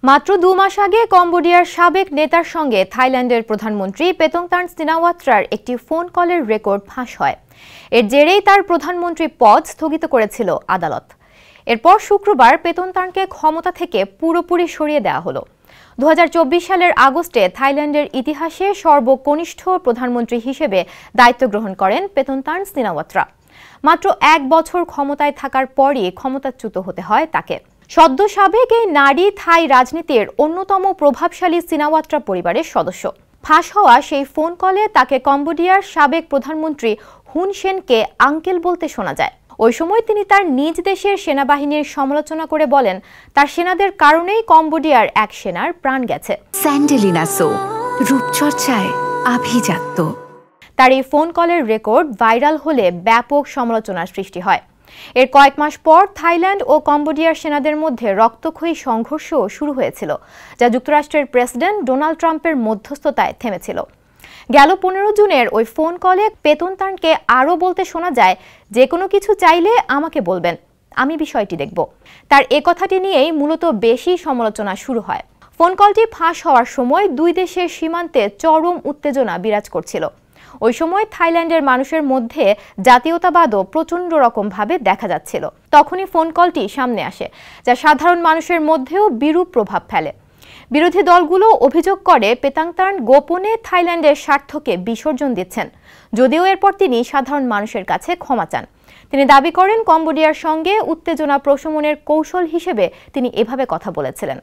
মাত্র ২ মাস আগে কম্বোডিয়ার সাবেক নেতার সঙ্গে থাইল্যান্ডের প্রধানমন্ত্রী পেতংতান সিনাওয়াত্রার একটি ফোন কলের রেকর্ড ফাঁস হয়। এর জেরেই তার প্রধানমন্ত্রী পদ স্থগিত করেছিল আদালত। এরপর শুক্রবার পেতংতানকে ক্ষমতা থেকে পুরোপুরি সরিয়ে দেওয়া হলো। ২০২৪ সালের আগস্টে থাইল্যান্ডের ইতিহাসে সর্বকনিষ্ঠ প্রধানমন্ত্রী হিসেবে দায়িত্ব গ্রহণ করেন পেতংতান সিনাওয়াত্রা। মাত্র ১ বছর ক্ষমতায় থাকার পরই ক্ষমতাচ্যুত হতে হয় তাকে। সদ্য সাবেক এই নারী থাই রাজনীতির অন্যতম প্রভাবশালী সিনাওয়াত্রা পরিবারের সদস্য। ফাঁস হওয়া সেই ফোন কলে তাকে কম্বোডিয়ার সাবেক প্রধানমন্ত্রী হুন সেনকে আঙ্কেল বলতে শোনা যায়। ওই সময় তিনি তার নিজ দেশের সেনাবাহিনীর সমালোচনা করে বলেন, তার সেনাদের কারণেই কম্বোডিয়ার এক সেনার প্রাণ গেছে। স্যান্ডেলিনা সো, রূপচর্চায় আভিজাত্য। তার এই ফোন কলের রেকর্ড ভাইরাল হলে ব্যাপক সমালোচনার সৃষ্টি হয়। এর কয়েক মাস পর থাইল্যান্ড ও কম্বোডিয়ার সেনাদের মধ্যে রক্তক্ষয়ী সংঘর্ষ শুরু হয়েছিল, যা যুক্তরাষ্ট্রের প্রেসিডেন্ট ডোনাল্ড ট্রাম্পের মধ্যস্থতায় থেমেছিল। গেল ১৫ জুনের ওই ফোন কলে পেতংতানকে আরও বলতে শোনা যায়, যে কোনো কিছু চাইলে আমাকে বলবেন, আমি বিষয়টি দেখব। তার এ কথাটি নিয়েই মূলত বেশি সমালোচনা শুরু হয়। ফোন কলটি ফাঁস হওয়ার সময় দুই দেশের সীমান্তে চরম উত্তেজনা বিরাজ করছিল। ওই সময় থাইল্যান্ডের মানুষের মধ্যে জাতীয়তাবাদও প্রচণ্ড রকমভাবে দেখা যাচ্ছিল। তখনই ফোন কলটি সামনে আসে, যা সাধারণ মানুষের মধ্যেও বিরূপ প্রভাব ফেলে। বিরোধী দলগুলো অভিযোগ করে পেতংতান গোপনে থাইল্যান্ডের স্বার্থকে বিসর্জন দিচ্ছেন, যদিও এরপর তিনি সাধারণ মানুষের কাছে ক্ষমা চান। তিনি দাবি করেন, কম্বোডিয়ার সঙ্গে উত্তেজনা প্রশমনের কৌশল হিসেবে তিনি এভাবে কথা বলেছিলেন।